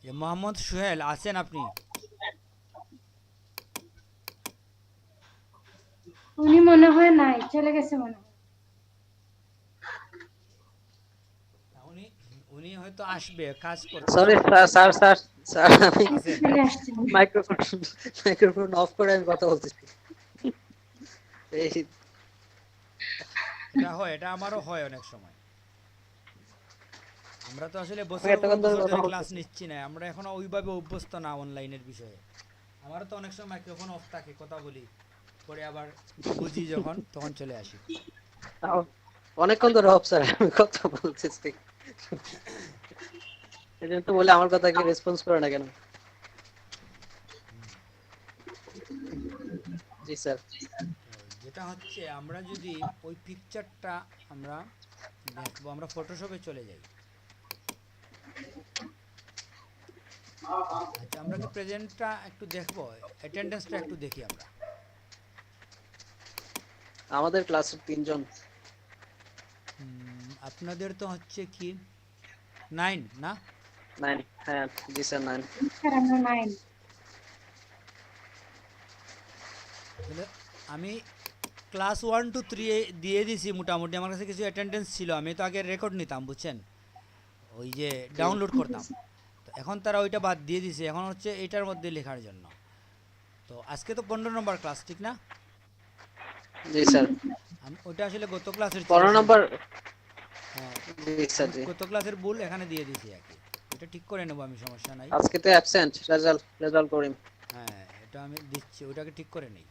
যে মোহাম্মদ সোহেল আছেন আপনি? উনি মনে হয় নাই, চলে গেছে মনে হয়। উনি উনি হয়তো আসবে, কাজ করতেছে। Sorry sir sir sir sir আমি আছেন? চলে আসছে। মাইক্রোফোন মাইক্রোফোন অফ করে আমি কথা বলতেছি। এই এটা হয়, এটা আমারও হয় অনেক সময়। আমরা তো আসলে আমি বছরের পর এতক্ষণ ধরে বছর কথা ধরে ক্লাস বলতেছি। নিচ্ছি না, আমরা এখনো ওইভাবে অভ্যস্ত না অনলাইনের বিষয়ে। আমারও তো অনেক সময় মাইক্রোফোন অফ থাকে, কথা বলি, পরে আবার বুঝি যখন তখন চলে আসি। তাও অনেকক্ষণ ধরে অফ স্যার আমি কথা বলতেছি। এই জন্য তো বলে আমার কথা কি রেসপন্স করে না কেন? জি স্যার। তো যেটা হচ্ছে, আমরা যদি ওই পিকচারটা আমরা দেখবো, আমরা ফটোশপে চলে যাই। আচ্ছা, আমরা কি প্রেজেন্টটা একটু দেখবো, অ্যাটেন্ডেন্সটা একটু দেখি আমরা। আমাদের ক্লাসের 3 জন। আপনাদের তো হচ্ছে কি 9 না? 9, হ্যাঁ জি স্যার 9। স্যার আমরা নাই। তাহলে আমি ক্লাস 1 to 3 দিয়ে দিছি মোটামুটি। আমার কাছে কিছু অ্যাটেন্ডেন্স ছিল, আমি তো আগে রেকর্ড নিতাম বুঝছেন, ওই যে জি ডাউনলোড করতাম। তো এখন তারা ওইটা বাদ দিয়ে দিছে, এখন হচ্ছে এইটার মধ্যে লেখার জন্য। তো আজকে তো 15 নম্বর ক্লাস, ঠিক না? জি স্যার। আমি ওইটা আসলে গত ক্লাসের ছিল 15 নম্বর। হ্যাঁ, জি স্যার আমি জি। গত ক্লাসের ভুল এখানে দিয়ে দিছি আর কি। এটা ঠিক করে নেবো আমি, সমস্যা নাই। আজকে তো অ্যাবসেন্ট রেজাল্ট করিম। হ্যাঁ, এটা আমি দিচ্ছি, ওইটাকে ঠিক করে নেই।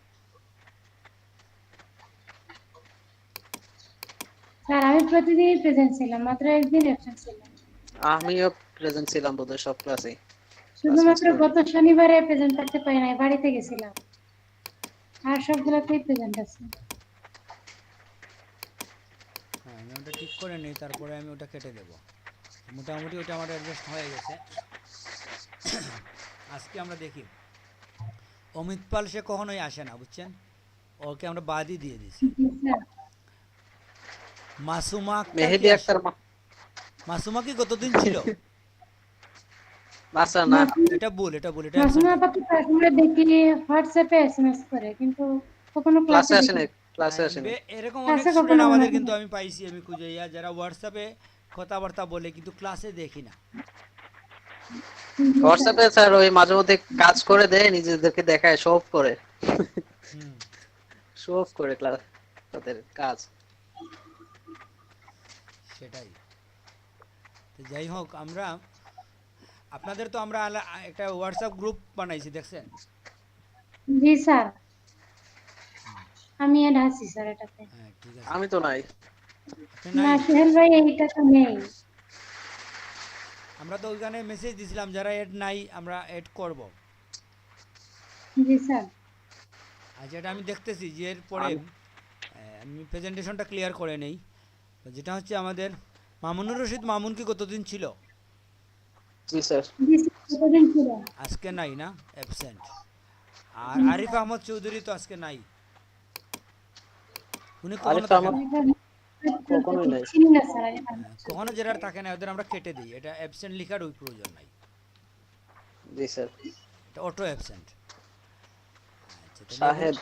স্যার আমি প্রতিদিনই প্রেজেন্ট ছিলাম, মাত্র একদিন অ্যাবসেন্ট ছিলাম। আমিও প্রেজেন্ট ছিলাম বোধহয় সব ক্লাসে। ক্লাস মিস শুধুমাত্র করিনি। গত শনিবারে প্রেজেন্ট করতে পারি নাই, বাড়িতে গেছিলাম। আর সবগুলোতেই প্রেজেন্ট আছে। হ্যাঁ, আমি ওটা ঠিক করে নেই, তারপরে আমি ওটা কেটে দেবো। মোটামুটি ওটা আমার অ্যাডজাস্ট হয়ে গেছে। আজকে আমরা দেখি, অমিত পাল সে কখনোই আসে না বুঝছেন, ওকে আমরা বাদই দিয়ে দিছি। জি স্যার। মাসুমা আক্তার কি মেহেদি আস, আক্তার মাসুমা কি গতদিন ছিল? বাসা না। মাসুমা এটা ভুল, এটা ভুল, এটা মাসুমা অ্যাবসেন্ট হবে। আপাতত আমরা দেখি হোয়াটসঅ্যাপে এসএমএস করে, কিন্তু কখনো ক্লাসে ক্লাসে আসেনি, দেখি। ক্লাসে আসেনি। এরকম অনেক ক্লাসে স্টুডেন্ট কখনো মনে আমাদের হয় কিন্তু না। আমি পাইছি, আমি খুঁজে ইয়া যারা হোয়াটসঅ্যাপে কথাবার্তা বলে কিন্তু ক্লাসে দেখি না। জি স্যার। হোয়াটসঅ্যাপে স্যার ওই মাঝে মধ্যে কাজ করে দেয়, নিজেদেরকে দেখায়, শো অফ করে। হুম, শো অফ করে ক্লাস তাদের কাজ। সেটাই। তো যাই হোক, আমরা আপনাদের তো আমরা একটা হোয়াটসঅ্যাপ গ্রুপ বানাইছি, দেখছেন? জি স্যার, আমি এড আছি স্যার এটাতে। হ্যাঁ, ঠিক আছে। আমি তো নাই। আপনি না নাই? সোহেল ভাই এইটা তো নেই। আমরা তো ওইখানে মেসেজ দিছিলাম, যারা এড নাই আমরা এড করব। জি স্যার। আর যেটা আমি দেখতেছি যে এরপরে আমি আমি প্রেজেন্টেশনটা ক্লিয়ার করে নেই। তো যেটা হচ্ছে আমাদের মামুনুর রশিদ, মামুন কি কতদিন ছিল? জি স্যার। জি স্যার, কতদিন ছিল? আজকে নাই না, অ্যাবসেন্ট। আর জি আরিফ স্যার। আহমদ চৌধুরী তো আজকে নাই, উনি কখনো আরিফ থাকে আমার না। কখনোই নাই। চিনি না স্যার আমি। কখনো যারা থাকে না ওদের আমরা কেটে দিই, এটা অ্যাবসেন্ট লেখার ওই প্রয়োজন নাই, জি স্যার। এটা অটো অ্যাবসেন্ট। আচ্ছা, তাহলে এবার শাহেদ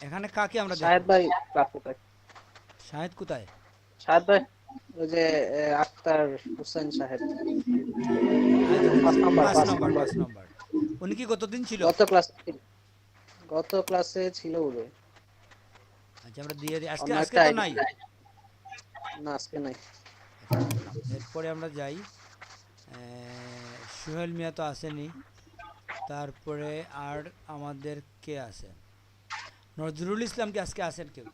এখানে কাকে আমরা দেখব? শাহেদ ভাই ক্লাসে থাকে। শাহেদ কোথায়? শাহেদ ভাই ওই যে আক্তার হোসেন শাহেদ। এই তো পাঁচ দেখছি, নম্বর পাঁচ পাঁচ নম্বর, নম্বর 5 নম্বর। উনি কি কতদিন ছিল? গত ক্লাস গত ক্লাসে ছিল বলে। আচ্ছা, আমরা দিয়ে দিই, আজকে অন্য আজকে একটা তো আইডি। নাই। না আজকে নাই। আচ্ছা, রাখলাম। এরপরে আমরা যাই, সোহেল মিয়া তো আসেনি। তারপরে আর আমাদের কে আছে? নজরুল ইসলাম কি আজকে আসেন কেউ?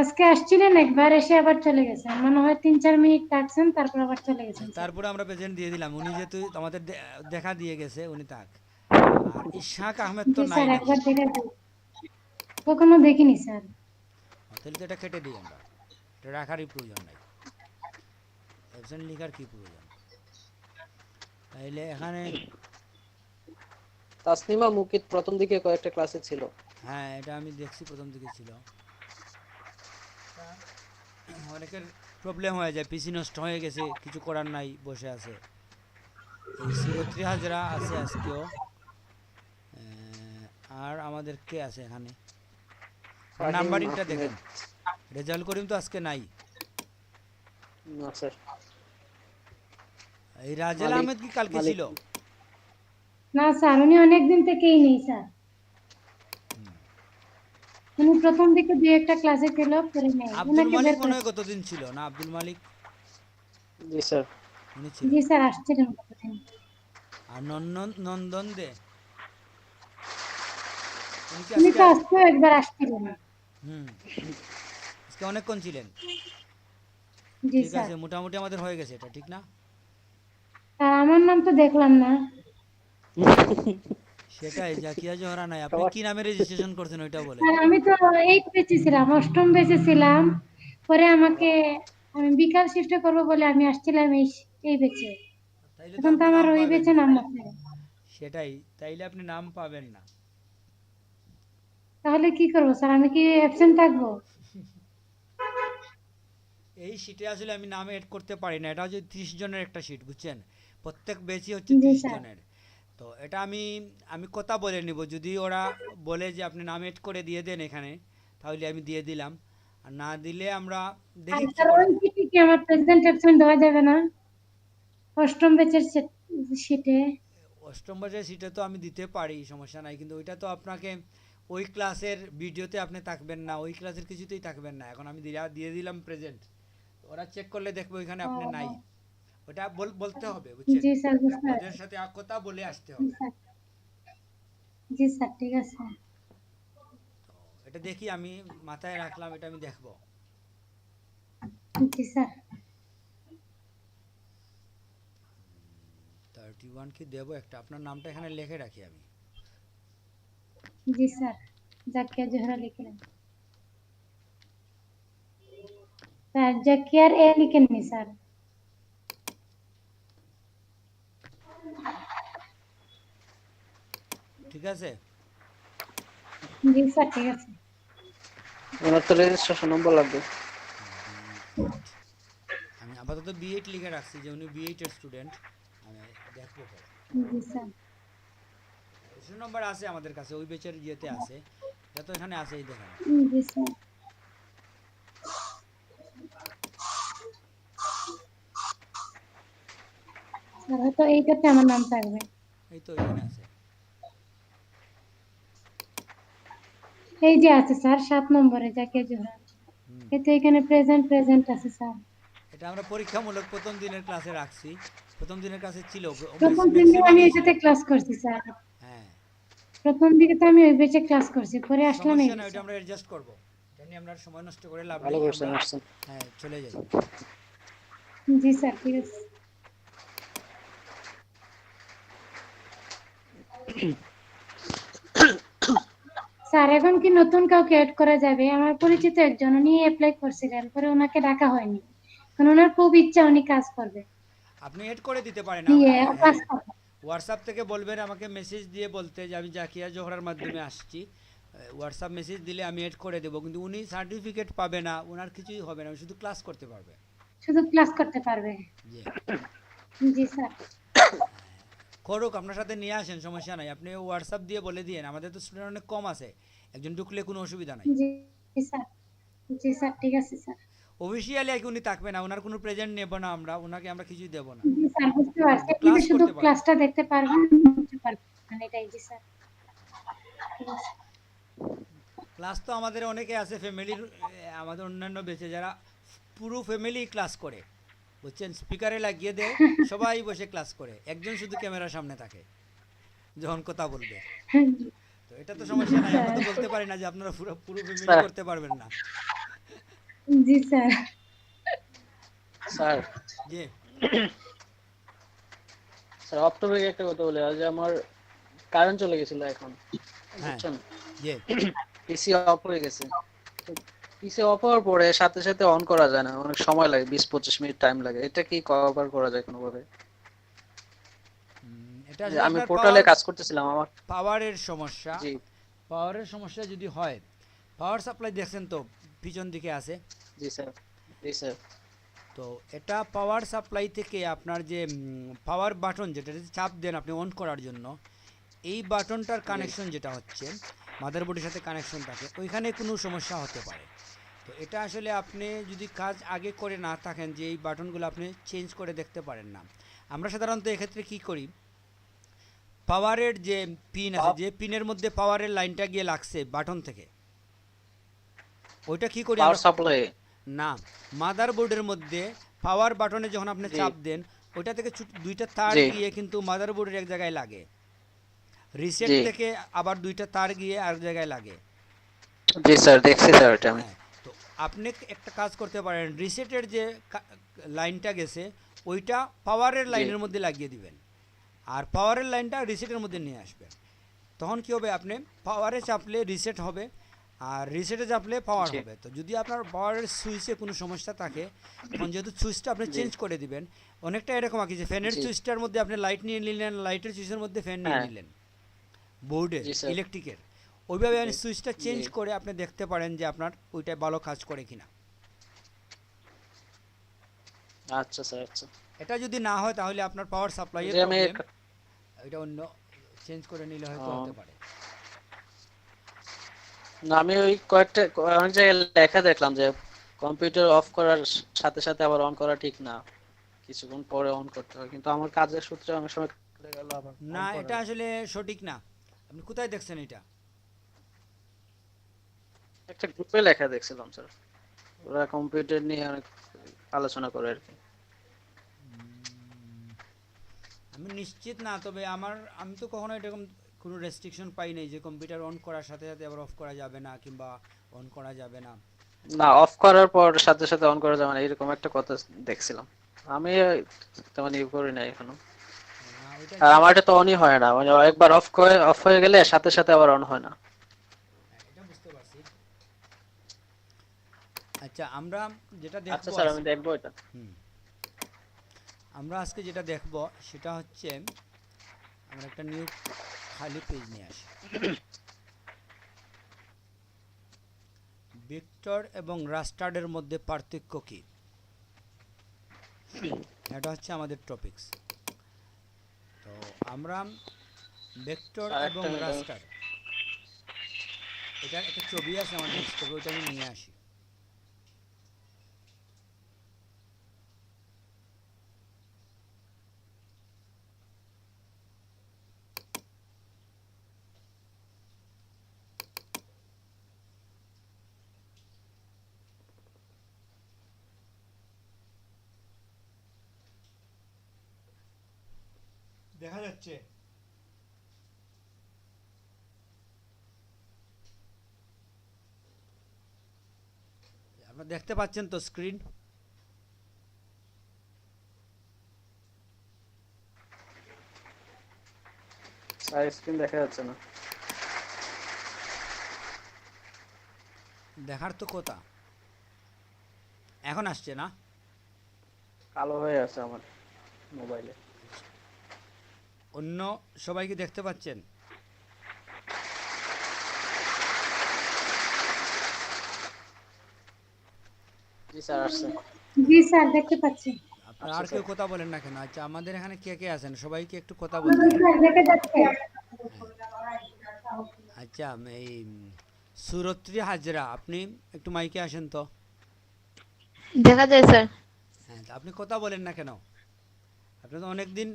আজকে আসছিলেন একবার, এসে আবার চলে গেছেন, মনে হয় 3-4 মিনিট থাকছেন, তারপর আবার চলে গেছেন স্যার। তারপরে আমরা প্রেজেন্ট দিয়ে দিলাম, উনি যেহেতু আমাদের দেখা দিয়ে গেছে, উনি থাক। আর ইশাক আহমেদ তো জি নাই স্যার, নাকি? একবার দেখে দিই। কখনো দেখিনি স্যার। তাহলে তো এটা কেটে দিই আমরা, এটা রাখারই প্রয়োজন নাই, অ্যাবসেন্ট লেখার কি প্রয়োজন। তাইলে এখানে তাসনিমা মুকিত প্রথম দিকে কয়েকটা ক্লাসে ছিল। হ্যাঁ, এটা আমি দেখছি প্রথম দিকে ছিল। অনেকের প্রবলেম হয়ে যায়, পিসি নষ্ট হয়ে গেছে, কিছু করার নাই, বসে আছে। এই সুগত্রী হাজরা আছে আজকেও। আর আমাদের কে আছে এখানে? ফাহিম নাম্বারিংটা আহমেদ। দেখেন। রেজাল্ট করিম তো আজকে নাই। না স্যার। এই রাজেল মালিক আহমেদ কি কালকে মালিক ছিল? না স্যার, উনি অনেকদিন থেকেই নেই স্যার। উনি প্রথম দিকে দুই একটা ক্লাসে ছিল, পরে নেই, আব্দুল ওনাকে মালিক বের মনে করে। হয় কতদিন ছিল না? আব্দুল মালিক জি স্যার। উনি ছিল। জি স্যার, আসছিলেন কতদিন। আর নন্দন দে উনি কি উনি আজকে? তো আজকেও একবার আসছিলেন। হুম, আজকে অনেকক্ষণ ছিলেন। জি ঠিক স্যার। আছে, মোটামুটি আমাদের হয়ে গেছে এটা, ঠিক না? আর আমার নাম তো দেখলাম না। সেটাই, জাকিয়া জোহরা নাই। আপনি সবার কি নামে রেজিস্ট্রেশন করছেন ওইটা বলেন। স্যার আমি তো 8 বেঁচে ছিলাম, অষ্টম বেঁচে ছিলাম। পরে আমাকে, আমি বিকাল শিফটে করবো বলে আমি আসছিলাম এই বেঁচে। তাইলে তো এখন তো আপনি আমার নাম ওই পাবেন বেঁচে না। নাম আছে। সেটাই, তাইলে আপনি নাম পাবেন না। তাহলে কি করবো স্যার, আমি কি অ্যাবসেন্ট থাকবো? এই শীটে আসলে আমি নাম এড করতে পারি না। এটা হচ্ছে 30 জনের একটা শীট, বুঝছেন? প্রত্যেক ব্যাচই হচ্ছে জি 30 স্যার। জনের। তো এটা আমি আমি কথা বলে নিব। যদি ওরা বলে যে আপনি নাম এড করে দিয়ে দেন এখানে, তাহলে আমি দিয়ে দিলাম। আর না দিলে আমরা আর দেখি কি স্যার করা ওই যায়। শীটে কি আমার প্রেজেন্ট অ্যাবসেন্ট দেওয়া যাবে না? অষ্টম বেঁচের শীটে। অষ্টম বর্ষের সিটে তো আমি দিতে পারি, সমস্যা নাই, কিন্তু ওইটা তো আপনাকে ওই ক্লাসের ভিডিওতে আপনি থাকবেন না, ওই ক্লাসের কিছুতেই থাকবেন না। এখন আমি দিয়ে দিলাম প্রেজেন্ট, ওরা চেক করলে দেখবে ওইখানে আপনি নাই। ওটা বলতে হবে, বুঝছেন? জি স্যার, বুঝতে ওদের পারছি। সাথে কথা বলে আসতে জি হবে। স্যার। জি স্যার, ঠিক আছে। এটা দেখি, আমি মাথায় রাখলাম, এটা আমি দেখব। জি স্যার। 31 কি দেবো একটা, আপনার নামটা এখানে লিখে রাখি আমি। জি স্যার, জাকিয়া জোহরা লিখলেন। স্যার জাকিয়ার এ লিখেননি স্যার। ঠিক আছে। জি স্যার, ঠিক আছে। ওনার তো রেজিস্ট্রেশন নম্বর লাগবে। B8, আমি আপাতত B8 লিখে রাখছি যে উনি B8 এর স্টুডেন্ট। আমি দেখবো পরে। জি স্যার। রেজিস্ট্রেশন নাম্বার আছে আমাদের কাছে, ওই বেচের ইয়েতে আছে। এটা তো এখানে আছে, এই দেখেন। জি স্যার। স্যার হয়তো এইটাতে আমার নাম থাকবে। এই তো এখানে আছে। এই যে আছে স্যার, 7 নম্বরে জাকিয়া জোহরা। হুম, এই তো এখানে প্রেজেন্ট আছে স্যার। এটা আমরা পরীক্ষামূলক প্রথম দিনের ক্লাসে রাখছি। প্রথম দিনের ক্লাসে ছিল প্রথম দিনে আমি ম্যাক্সিমামই ছিল। এটাতে ক্লাস করছি স্যার। হ্যাঁ, প্রথম দিকে তো আমি ওই বেচে ক্লাস করছি, পরে আসলাম এই সমস্যা নাই, ওইটা বেচে। আমরা অ্যাডজাস্ট করব। এটা নিয়ে আমরা সময় নষ্ট করে লাভ ভালো নেই, করছেন আমরা আসছেন। হ্যাঁ চলে যাই। জি স্যার, ঠিক আছে। স্যার এখন কি নতুন কাউকে অ্যাড করা যাবে? আমার পরিচিত একজন, উনি অ্যাপ্লাই করছিলেন, পরে ওনাকে ডাকা হয়নি, কারণ ওনার খুব ইচ্ছা উনি কাজ করবে। আপনি এড করে দিতে পারেন কাজ হ্যাঁ। করবে। হোয়াটসঅ্যাপ থেকে বলবেন আমাকে, মেসেজ দিয়ে বলতে যে আমি জাকিয়া জোহরার মাধ্যমে আসছি। হোয়াটসঅ্যাপ মেসেজ দিলে আমি এড করে দেবো, কিন্তু উনি সার্টিফিকেট পাবে না, ওনার কিছুই হবে না, উনি শুধু ক্লাস করতে পারবে। শুধু ক্লাস করতে পারবে। জি, জি স্যার। করুক, আপনার সাথে নিয়ে আসেন, সমস্যা নাই। আপনি হোয়াটসঅ্যাপ দিয়ে বলে দিয়েন, আমাদের তো স্টুডেন্ট অনেক কম আছে, একজন ঢুকলে কোনো অসুবিধা নাই। জি স্যার। জি স্যার, ঠিক আছে স্যার। অফিসিয়ালি আর কি উনি থাকবে না, ওনার কোনো প্রেজেন্ট নেব না আমরা, ওনাকে আমরা কিছুই দেবো না, জি স্যার, বুঝতে পারছি। শুধু আপনি তো ক্লাস শুধু করতে পারবে। ক্লাসটা দেখতে পারবেন, বুঝতে পারবেন মানে এটাই। জি স্যার, ঠিক আছে। ক্লাস তো আমাদের অনেকে আছে ফ্যামিলির, আমাদের অন্যান্য বেঁচে যারা পুরো ফ্যামিলি ক্লাস করে, বুঝছেন? স্পিকারে লাগিয়ে দেয়, সবাই বসে ক্লাস করে, একজন শুধু ক্যামেরার সামনে থাকে যখন কথা বলবে। তো এটা তো সমস্যা নাই, আমরা তো বলতে পারি না যে আপনারা পুরো পুরো ফ্যামিলি স্যার করতে পারবেন না। জি স্যার। স্যার জি, স্যার অফ টপিক একটা কথা বলে, আজ আমার কারেন্ট চলে গেছিল এখন, হ্যাঁ, বুঝছেন? জি। পিসি অফ হয়ে গেছে। পিসি অফ হওয়ার পরে সাথে সাথে অন করা যায় না, অনেক সময় লাগে, 20-25 মিনিট টাইম লাগে। এটা কি কভার করা যায় কোনোভাবে? এটা যে আসলে আমি আপনার পোর্টালে কাজ করতেছিলাম আমার। পাওয়ারের সমস্যা। জি পাওয়ারের সমস্যা যদি হয়, পাওয়ার সাপ্লাই দেখছেন তো পিছন দিকে আছে। জি স্যার। জি স্যার। তো এটা পাওয়ার সাপ্লাই থেকে আপনার যে পাওয়ার বাটন যেটা চাপ দেন আপনি অন করার জন্য, এই বাটনটার কানেকশন যেটা হচ্ছে মাদারবোর্ডের সাথে কানেকশন থাকে, ওইখানে কোনো সমস্যা হতে পারে। তো এটা আসলে আপনি যদি কাজ আগে করে না থাকেন যে এই বাটনগুলো আপনি চেঞ্জ করে দেখতে পারেন না। আমরা সাধারণত এক্ষেত্রে কি করি, পাওয়ারের যে পিন আছে, যে পিনের মধ্যে পাওয়ারের লাইনটা গিয়ে লাগছে বাটন থেকে, ওইটা কি করি পাওয়ার আমরা, সাপ্লাই। না, মাদারবোর্ডের মধ্যে পাওয়ার বাটনে যখন আপনি জি। চাপ দেন ওইটা থেকে দুইটা তার জি। গিয়ে কিন্তু মাদারবোর্ডের এক জায়গায় লাগে, রিসেট জি। থেকে আবার দুইটা তার গিয়ে আরেক জায়গায় লাগে। জি স্যার, দেখছি স্যার এটা আমি। হ্যাঁ, তো আপনি একটা কাজ করতে পারেন, রিসেটের যে লাইনটা গেছে ওইটা পাওয়ারের জি। লাইনের মধ্যে লাগিয়ে দিবেন, আর পাওয়ারের লাইনটা রিসেটের মধ্যে নিয়ে আসবেন। তখন কি হবে, আপনি পাওয়ারে চাপলে রিসেট হবে আর রিসেটে চাপলে পাওয়ার জি। হবে। তো যদি আপনার পাওয়ারের সুইচে কোনো সমস্যা থাকে, তখন যেহেতু সুইচটা আপনি জি। চেঞ্জ করে দিবেন, অনেকটা এরকম আর কি, যে ফ্যানের জি। সুইচটার মধ্যে আপনি লাইট নিয়ে নিলেন, লাইটের সুইচের মধ্যে ফ্যান নিয়ে হ্যাঁ। নিলেন বোর্ডের জি স্যার। ইলেকট্রিকের, ওইভাবে জি। সুইচটা জি। চেঞ্জ করে আপনি দেখতে পারেন যে আপনার ওইটা ভালো কাজ করে কিনা। আচ্ছা স্যার, আচ্ছা। এটা যদি না হয় তাহলে আপনার পাওয়ার সাপ্লাইয়ের যে আমি প্রবলেম, এটা অন্য চেঞ্জ করে নিলে হয়তো ও, হতে পারে। না আমি ওই কয়েকটা অনেক জায়গায় লেখা দেখলাম যে কম্পিউটার অফ করার সাথে সাথে আবার অন করা ঠিক না, কিছুক্ষণ পরে অন করতে হয়, কিন্তু আমার কাজের সূত্রে অনেক সময় চলে গেল আবার অন না, করা এটা যায়। আসলে সঠিক না। আপনি কোথায় দেখছেন এটা? একটা গ্রুপে লেখা দেখছিলাম স্যার, ওরা কম্পিউটার নিয়ে অনেক আলোচনা করে আর কি। আমি নিশ্চিত না, তবে আমি তো কখনো এরকম কোনো রেস্ট্রিকশন পাই নাই যে কম্পিউটার অন করার সাথে সাথে আবার অফ করা যাবে না কিংবা অন করা যাবে না। না, অফ করার পর সাথে সাথে অন করা যাবে না এরকম একটা কথা দেখছিলাম। আমি তেমন ইউ করি না এখনো। না, ওইটা আর যে, আমার এটা তো অনই হয় না, মানে একবার অফ হয়ে গেলে সাথে সাথে আবার অন হয় না। হ্যাঁ, এটা বুঝতে পারছি। আচ্ছা, আমরা যেটা আচ্ছা দেখবো স্যার, আমি দেখবো এটা। আমরা আজকে যেটা দেখব সেটা হচ্ছে, আমরা একটা নিউ খালি পেজ নিয়ে আসি। ভেক্টর এবং রাস্টার্ডের মধ্যে পার্থক্য কি, এটা হচ্ছে আমাদের টপিকস। তো আমরা ভেক্টর আর এবং একটা মিনিট, রাস্টার, এটার একটা ছবি আছে আমার ডেস্কটপে, ওইটা আমি নিয়ে আসি। দেখা যাচ্ছে? আপনারা দেখতে পাচ্ছেন তো স্ক্রিন? স্যার স্ক্রিন দেখা যাচ্ছে না। দেখার তো কথা, এখন আসছে না? কালো হয়ে আছে আমার মোবাইলে। অন্য সবাইকে দেখতে পাচ্ছেন? জি স্যার, আসছে। জি স্যার, দেখতে পাচ্ছি। আপনারা আচ্ছা আর কেউ স্যার। কথা বলেন না কেন? আচ্ছা, আমাদের এখানে কে কে আছেন সবাইকে একটু কথা জি বলতে হবে। স্যার, দেখা যাচ্ছে। আচ্ছা, এই সুরত্রি হাজরা, আপনি একটু মাইকে আসেন তো। দেখা যায় স্যার। হ্যাঁ, তা আপনি কথা বলেন না কেন? আপনি তো অনেকদিন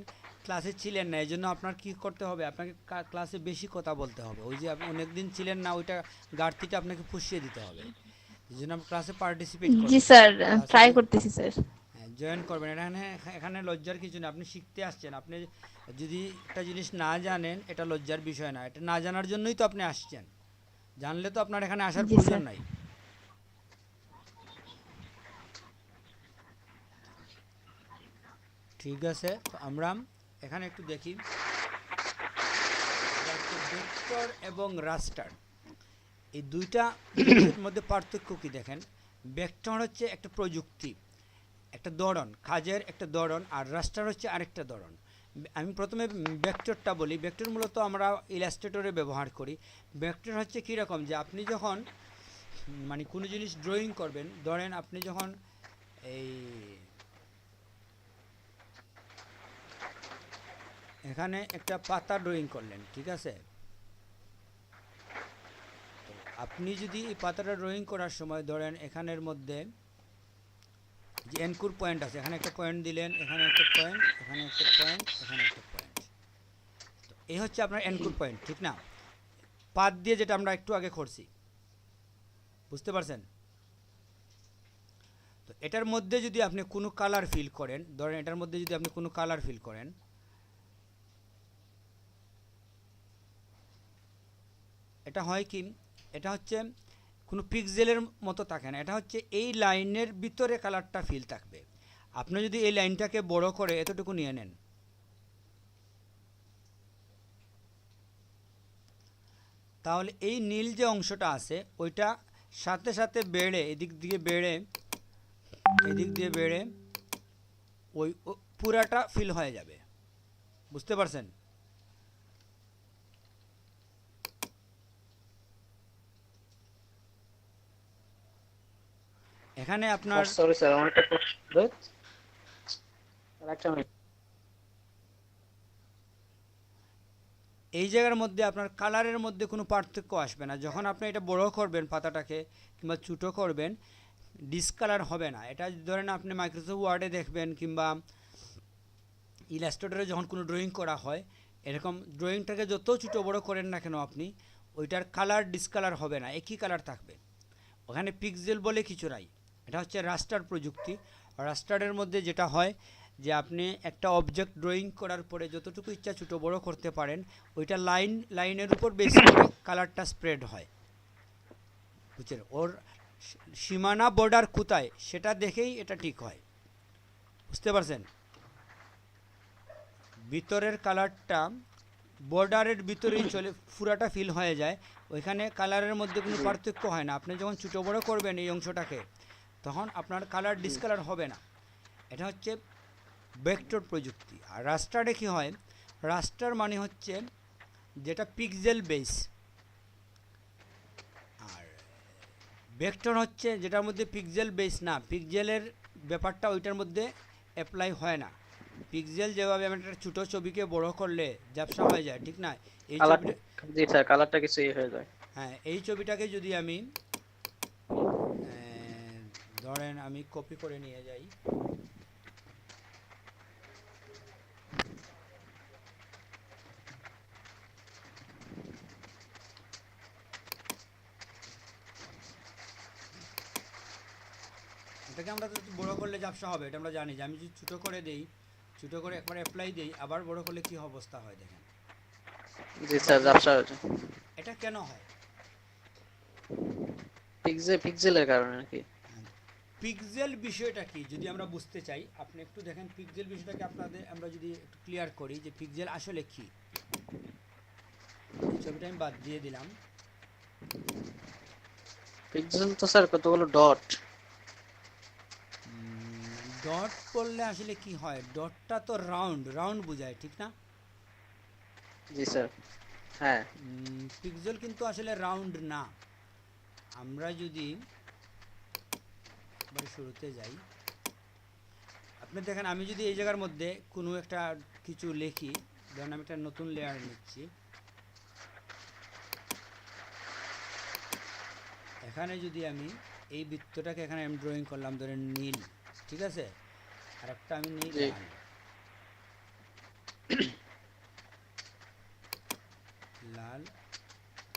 ক্লাসে ছিলেন না, এই জন্য আপনার কি করতে হবে, আপনাকে ক্লাসে বেশি কথা বলতে হবে। ওই যে আপনি অনেকদিন ছিলেন না, ওইটা ঘাটতিটা আপনাকে পুষিয়ে দিতে হবে। এই জন্য আপনি ক্লাসে পার্টিসিপেট জি করবেন, স্যার, ক্লাসে ট্রাই করতেছি স্যার। জয়েন করবেন। এখানে এখানে লজ্জার কিছু নেই, আপনি শিখতে আসছেন। আপনি যদি একটা জিনিস না জানেন, এটা লজ্জার বিষয় না, এটা না জানার জন্যই তো আপনি আসছেন। জানলে তো আপনার এখানে আসার জি প্রয়োজন স্যার। নাই। ঠিক আছে, তো আমরা এখানে একটু দেখি, ভেক্টর এবং রাস্টার, এই দুইটা জিনিসের মধ্যে পার্থক্য কি দেখেন। ভেক্টর হচ্ছে একটা প্রযুক্তি, একটা ধরন, কাজের একটা ধরন, আর রাস্টার হচ্ছে আরেকটা ধরন। আমি প্রথমে ভেক্টরটা বলি। ভেক্টর মূলত আমরা ইলাস্ট্রেটরে ব্যবহার করি। ভেক্টর হচ্ছে কীরকম, যে আপনি যখন মানে কোনো জিনিস ড্রয়িং করবেন, ধরেন আপনি যখন এই এখানে একটা পাতা ড্রয়িং করলেন, ঠিক আছে? তো আপনি যদি এই পাতাটা ড্রয়িং করার সময় ধরেন এখানের মধ্যে যে এনকুর পয়েন্ট আছে, এখানে একটা পয়েন্ট দিলেন, এখানে একটা পয়েন্ট, এখানে একটা পয়েন্ট, এখানে একটা পয়েন্ট। তো এই হচ্ছে আপনার এনকুর পয়েন্ট, ঠিক না? পাত দিয়ে যেটা আমরা একটু আগে করছি, বুঝতে পারছেন? তো এটার মধ্যে যদি আপনি কোনো কালার ফিল করেন, ধরেন এটার মধ্যে যদি আপনি কোনো কালার ফিল করেন, এটা হয় কি, এটা হচ্ছে কোনো পিক্সেলের মতো থাকে না, এটা হচ্ছে এই লাইনের ভিতরে কালারটা ফিল থাকবে। আপনি যদি এই লাইনটাকে বড় করে এতটুকু নিয়ে নেন, তাহলে এই নীল যে অংশটা আছে ওইটা সাথে সাথে বেড়ে এদিক দিয়ে বেড়ে এদিক দিয়ে বেড়ে ওই পুরাটা ফিল হয়ে যাবে, বুঝতে পারছেন? এখানে আপনার সরি স্যার, আমার একটা প্রশ্ন। একটা মিনিট। এই জায়গার মধ্যে আপনার কালারের মধ্যে কোনো পার্থক্য আসবে না। যখন আপনি এটা বড় করবেন পাতাটাকে কিংবা ছোটো করবেন, ডিসকালার হবে না। এটা ধরেন আপনি মাইক্রোসফট ওয়ার্ডে দেখবেন কিংবা ইলাস্ট্রেটরে যখন কোনো ড্রয়িং করা হয়, এরকম ড্রয়িংটাকে যত ছোটো বড় করেন না কেন আপনি, ওইটার কালার ডিসকালার হবে না, একই কালার থাকবে। ওখানে পিক্সেল বলে কিছু নাই, এটা হচ্ছে রাস্টার প্রযুক্তি। রাস্টারের মধ্যে যেটা হয় যে আপনি একটা অবজেক্ট ড্রয়িং করার পরে যতটুকু ইচ্ছা ছোটো বড় করতে পারেন, ওইটা লাইনের উপর বেশি করে কালারটা স্প্রেড হয়, বুঝছেন? ওর সীমানা বর্ডার কোথায় সেটা দেখেই এটা ঠিক হয়, বুঝতে পারছেন? ভিতরের কালারটা বর্ডারের ভিতরেই চলে, পুরাটা ফিল হয়ে যায়, ওইখানে কালারের মধ্যে কোনো পার্থক্য হয় না। আপনি যখন ছোটো বড়ো করবেন এই অংশটাকে, তখন আপনার কালার ডিসকালার হবে না। এটা হচ্ছে ভেক্টর প্রযুক্তি। আর রাস্টারে কী হয়, রাস্টার মানে হচ্ছে যেটা পিক্সেল বেস, আর ভেক্টর হচ্ছে যেটার মধ্যে পিক্সেল বেস না, পিক্সেলের ব্যাপারটা ওইটার মধ্যে অ্যাপ্লাই হয় না। পিক্সেল যেভাবে আমি একটা ছোটো ছবিকে বড় করলে ঝাপসা হয়ে যায়, ঠিক না? এই কালার, ছবিটা, জি স্যার, কালারটা কিছু ইয়ে হয়ে যায়। হ্যাঁ, এই ছবিটাকে যদি আমি ধরেন আমি কপি করে নিয়ে যাই, এটাকে আমরা তো বড় করলে ঝাপসা হবে, এটা আমরা জানি। যে আমি যদি ছোটো করে দেই, ছোটো করে একবার অ্যাপ্লাই দিই, আবার বড় করলে কী অবস্থা হয় দেখেন। জি স্যার, ঝাপসা হয়ে যায়। এটা কেন হয়? পিক্সেলের কারণে নাকি? পিক্সেল বিষয়টা কি যদি আমরা বুঝতে চাই, আপনি একটু দেখেন পিক্সেল বিষয়টাকে আপনাদের আমরা যদি একটু ক্লিয়ার করি যে পিক্সেল আসলে কি। এই ছবিটা আমি বাদ দিয়ে দিলাম। পিক্সেল তো স্যার কতগুলো ডট। ডট করলে আসলে কি হয়, ডটটা তো রাউন্ড রাউন্ড বোঝায়, ঠিক না? জি স্যার, হ্যাঁ। পিক্সেল কিন্তু আসলে রাউন্ড না। আমরা যদি শুরুতে যাই, আপনি দেখেন আমি যদি এই জায়গার মধ্যে কোনো একটা কিছু লিখি, ধরেন আমি একটা নতুন লেয়ার নিচ্ছি, এখানে যদি আমি এই বৃত্তটাকে এখানে আমি ড্রয়িং করলাম ধরেন নীল, ঠিক আছে? আর একটা আমি নিই জি। লাল, লাল,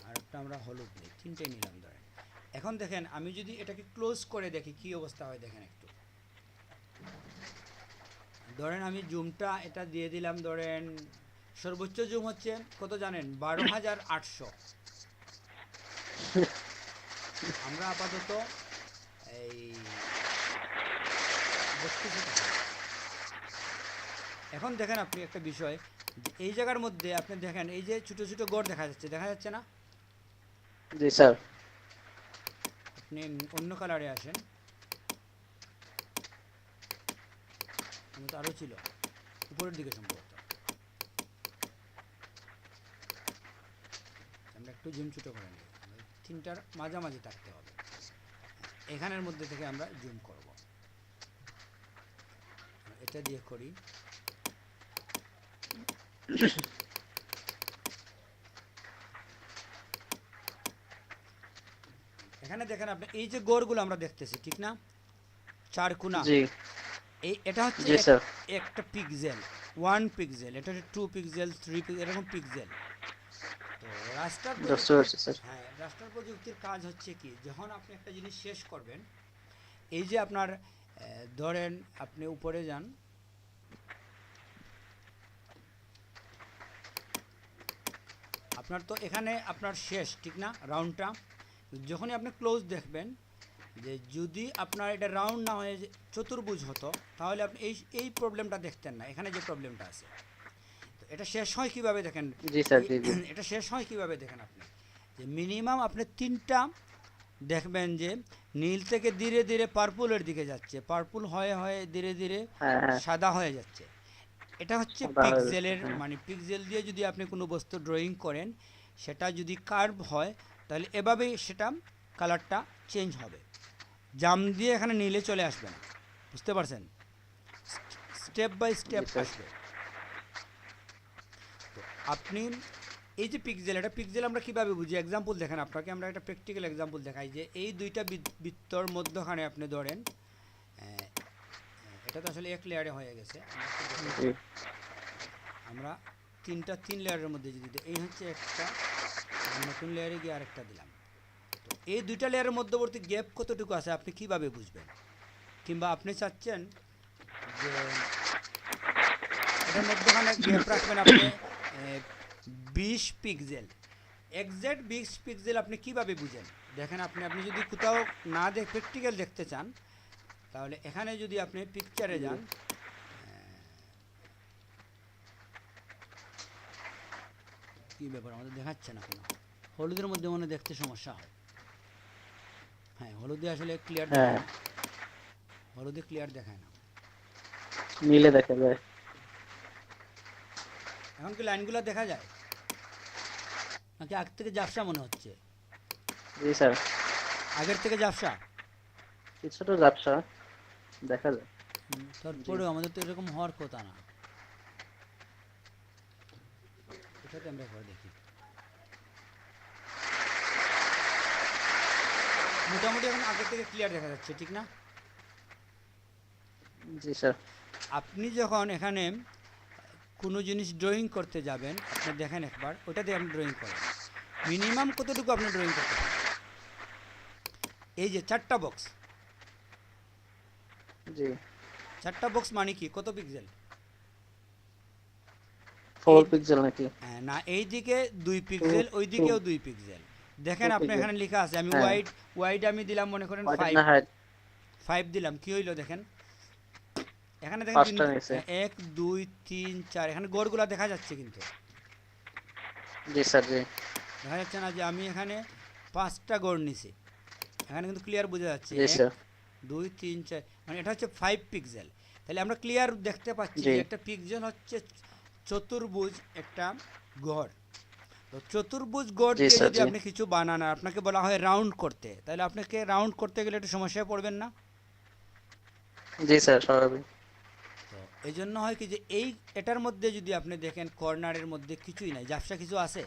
আর একটা আমরা হলুদ নিই, তিনটে নিলাম ধরেন। এখন দেখেন আমি যদি এটাকে ক্লোজ করে দেখি কি অবস্থা হয় দেখেন একটু। ধরেন আমি জুমটা এটা দিয়ে দিলাম, ধরেন সর্বোচ্চ জুম হচ্ছে কত জানেন, 12,800। আমরা আপাতত এই 32 টাকা। এখন দেখেন আপনি একটা বিষয়, এই জায়গার মধ্যে আপনি দেখেন এই যে ছোটো ছোটো গড় দেখা যাচ্ছে, দেখা যাচ্ছে না? জি স্যার। আপনি অন্য কালারে আসেন, তো আরও ছিল উপরের দিকে সম্ভবত, আমরা একটু জুম ছোটো করে নিই, তিনটার মাঝামাঝি থাকতে হবে। এখানের মধ্যে থেকে আমরা জুম করব, এটা দিয়ে করি। এখানে দেখেন আপনি এই যে গড়গুলো আমরা দেখতেছি ঠিক না, চার কোণা, জি এটা হচ্ছে জি স্যার। একটা পিক্সেল, 1 পিক্সেল, এটা হচ্ছে 2 পিক্সেল, 3 পিক্সেল, এরকম পিক্সেল। তো রাস্টার বুঝতে প্রযুক্তির, পারছি স্যার। হ্যাঁ রাস্টার প্রযুক্তির কাজ হচ্ছে কি, যখন আপনি একটা জিনিস শেষ করবেন, এই যে আপনার ধরেন আপনি উপরে যান, আপনার তো এখানে আপনার শেষ ঠিক না রাউন্ডটা, যখনই আপনি ক্লোজ দেখবেন, যে যদি আপনার এটা রাউন্ড না হয়ে চতুর্ভুজ হতো, তাহলে আপনি এই প্রবলেমটা দেখতেন না, এখানে যে প্রবলেমটা আছে। তো এটা শেষ হয় কিভাবে দেখেন, জি স্যার, জি জি। এটা শেষ হয় কিভাবে দেখেন আপনি, যে মিনিমাম আপনি তিনটা দেখবেন যে নীল থেকে ধীরে ধীরে পার্পলের দিকে যাচ্ছে, পার্পল হয়ে হয়ে ধীরে ধীরে হ্যাঁ হ্যাঁ, সাদা হয়ে যাচ্ছে। এটা হচ্ছে সাদা হয়ে যাচ্ছে, পিক্সেলের, হ্যাঁ। মানে পিক্সেল দিয়ে যদি আপনি কোনো বস্তু ড্রয়িং করেন, সেটা যদি কার্ভ হয়, তাহলে এভাবেই সেটা কালারটা চেঞ্জ হবে, জাম দিয়ে এখানে নীলে চলে আসবে না, বুঝতে পারছেন, স্টেপ বাই স্টেপ জি স্যার। আসবে। তো আপনি এই যে পিক্সেল, এটা পিক্সেল আমরা কিভাবে বুঝি, এক্সাম্পল দেখেন, আপনাকে আমরা একটা প্র্যাকটিক্যাল এক্সাম্পল দেখাই, যে এই দুইটা বৃত্তর মধ্যখানে আপনি ধরেন, এটা তো আসলে এক লেয়ারে হয়ে গেছে, জি আমরা তিন লেয়ারের মধ্যে যদি দিই, এই হচ্ছে একটা, নতুন লেয়ারে গিয়ে আরেকটা দিলাম, তো এই দুইটা লেয়ারের মধ্যবর্তী গ্যাপ কতটুকু আছে আপনি কিভাবে বুঝবেন, কিংবা আপনি চাচ্ছেন যে এটার মধ্যখানে গ্যাপ রাখবেন আপনি 20 পিক্সেল, এক্স্যাক্ট 20 পিক্সেল আপনি কিভাবে বুঝেন, দেখেন আপনি যদি কোথাও না প্র্যাকটিক্যাল দেখতে চান, তাহলে এখানে যদি আপনি পিকচারে যান, কি ব্যাপার আমাদের দেখাচ্ছে না কেন, হলুদের মধ্যে মনে দেখতে সমস্যা হয়, হ্যাঁ হলুদে আসলে ক্লিয়ার হ্যাঁ, দেখায় না, হলুদে ক্লিয়ার দেখায় না। নীলে দেখা যায়। এখন কি লাইনগুলো দেখা যায় নাকি আগ থেকে ঝাপসা মনে হচ্ছে, জি স্যার, আগের থেকে ঝাপসা, কিছুটা ঝাপসা দেখা যায়। তারপরেও আমাদের তো এরকম হওয়ার কথা না, এটাতে আমরা একবার দেখি, মোটামুটি এখন আগের থেকে ক্লিয়ার দেখা যাচ্ছে ঠিক না। জি স্যার। আপনি যখন এখানে কোনো জিনিস ড্রয়িং করতে যাবেন, আপনি দেখেন একবার ওটা দিয়ে আপনি ড্রয়িং করেন, মিনিমাম কতটুকু আপনি ড্রয়িং করতে পারেন, এই যে চারটা বক্স, জি চারটা বক্স মানে কি, কত পিক্সেল, 4 পিক্সেল নাকি? না এই দিকে 2 পিক্সেল, ওই দিকেও 2 পিক্সেল, দেখেন 2 আপনি পিক্সেল। এখানে লেখা আছে, আমি হ্যাঁ। ওয়াইড আমি দিলাম মনে করেন ওইটা 5, না হাইট 5 দিলাম, কি হইলো দেখেন, এখানে দেখেন পাঁচটা নিচে। 1 2 3 4, এখানে গড়গুলা দেখা যাচ্ছে, কিন্তু জি স্যার, জি দেখা যাচ্ছে না যে আমি এখানে 5টা গড় নিছি, এখানে কিন্তু ক্লিয়ার বোঝা যাচ্ছে, জি 1 স্যার। 2 3 4, মানে এটা হচ্ছে 5 পিক্সেল। তাহলে আমরা ক্লিয়ার দেখতে পাচ্ছি জি। যে একটা পিক্সেল হচ্ছে চতুর্ভুজ একটা গড়। তো চতুর্ভুজ গড় জি দিয়ে স্যার, যদি জি। আপনি কিছু বানান, আর আপনাকে বলা হয় রাউন্ড করতে, তাহলে আপনাকে রাউন্ড করতে গেলে একটু সমস্যায় পড়বেন না। জি স্যার, স্বাভাবিক। তো এই জন্য হয় কি যে এটার মধ্যে যদি আপনি দেখেন কর্নারের মধ্যে কিছুই নাই, ঝাপসা কিছু আছে,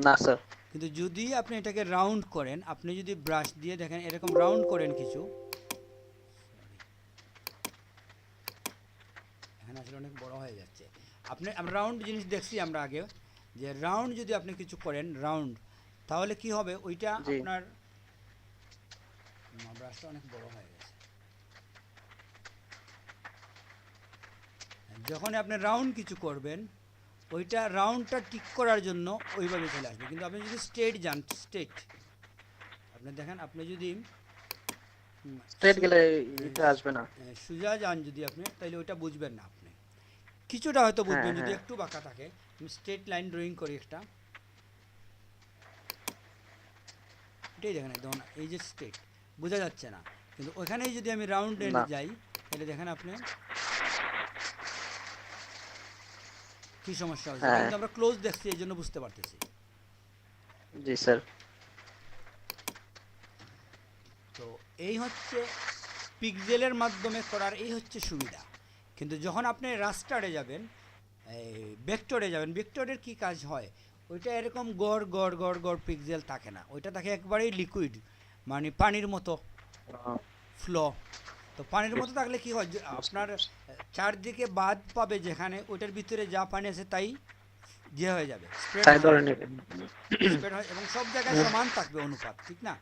না স্যার। কিন্তু যদি আপনি এটাকে রাউন্ড করেন, আপনি যদি ব্রাশ দিয়ে দেখেন এরকম রাউন্ড করেন কিছু, এখানে আসলে অনেক বড় হয়ে যাচ্ছে, আপনি রাউন্ড জিনিস দেখছি আমরা আগে, যে রাউন্ড যদি আপনি কিছু করেন রাউন্ড, তাহলে কি হবে ওইটা জি। আপনার, ব্রাশটা অনেক বড় হয়ে গেছে, যখন আপনি রাউন্ড কিছু করবেন, ওইটা রাউন্ডটা ঠিক করার জন্য ওইভাবে চলে আসবে, কিন্তু আপনি যদি স্ট্রেট যান, স্ট্রেট আপনি দেখেন, আপনি যদি স্ট্রেট গেলে এটা আসবে না। সোজা যান যদি আপনি, তাহলে ওইটা বুঝবেন না, আপনি কিছুটা হয়তো বুঝবেন হ্যাঁ, যদি হ্যাঁ। একটু বাঁকা থাকে। আমি স্ট্রেট লাইন ড্রয়িং করি একটা, এটাই দেখেন একদম, এই যে স্ট্রেট বোঝা যাচ্ছে না, কিন্তু ওখানেই যদি আমি রাউন্ড না। যাই, তাহলে দেখেন আপনি কি সমস্যা হচ্ছে, হ্যাঁ। কিন্তু আমরা ক্লোজ দেখছি এই জন্য বুঝতে পারতেছি। জি স্যার। তো এই হচ্ছে পিক্সেলের মাধ্যমে করার এই হচ্ছে সুবিধা। কিন্তু যখন আপনি রাস্টারে যাবেন, এই ভেক্টরে যাবেন, ভেক্টরের কি কাজ হয়, ওইটা এরকম গড় গড় গড় গড় পিক্সেল থাকে না, ওইটা থাকে একবারেই লিকুইড, মানে পানির মতো ফ্লো। তো পানির মতো থাকলে কি হয়, যে আপনার চারদিকে বাদ পাবে যেখানে, ওইটার ভিতরে যা পানি আছে তাই যে হয়ে যাবে, স্প্রেড তাই ধরে নেবে। হয়, এবং সব জায়গায় সমান থাকবে অনুপাত, ঠিক না?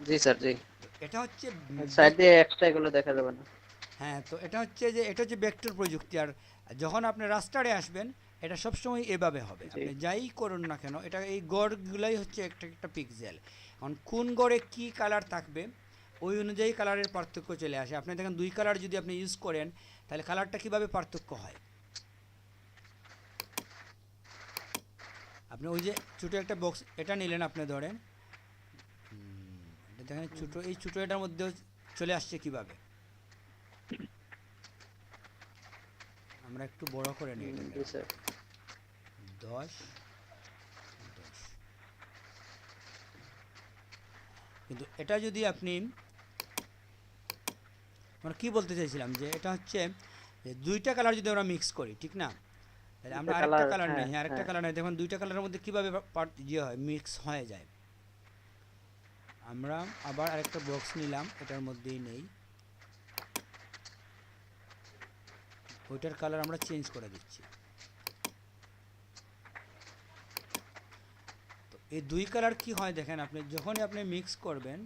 জি স্যার, জি। এটা হচ্ছে সাইড দিয়ে এক্সট্রা এগুলো দেখা যাবে না। হ্যাঁ, তো এটা হচ্ছে ভেক্টর প্রযুক্তি। আর যখন আপনি রাস্টারে আসবেন, এটা সবসময় এভাবে হবে, জি। আপনি যাই করুন না কেন, এটা এই গড়গুলাই হচ্ছে একটা একটা পিক্সেল। এখন কোন গড়ে কি কালার থাকবে, ওই অনুযায়ী কালারের পার্থক্য চলে আসে। আপনি দেখেন 2 কালার যদি আপনি ইউজ করেন, তাহলে কালারটা কিভাবে পার্থক্য হয়। আপনি ওই যে ছোটো একটা বক্স এটা নিলেন, আপনি ধরেন এটা দেখেন ছোটো, এই ছোটো এটার মধ্যেও চলে আসছে কিভাবে। আমরা একটু বড় করে নিই জি এটাকে, স্যার। 10 10। কিন্তু এটা যদি আপনি, মানে কি বলতে চাইছিলাম, যে এটা হচ্ছে যে 2টা কালার যদি আমরা মিক্স করি, ঠিক না, তাহলে আমরা দুইটা আরেকটা colour, কালার হ্যাঁ, নেই, আরেকটা হ্যাঁ। কালার নেই, দেখুন 2টা কালারের মধ্যে কিভাবে ইয়ে হয়, মিক্স হয়ে যায়। আমরা আবার আরেকটা বক্স নিলাম, এটার মধ্যেই নেই, ওইটার কালার আমরা চেঞ্জ করে দিচ্ছি। তো এই 2 কালার কি হয় দেখেন, আপনি যখনই আপনি মিক্স করবেন,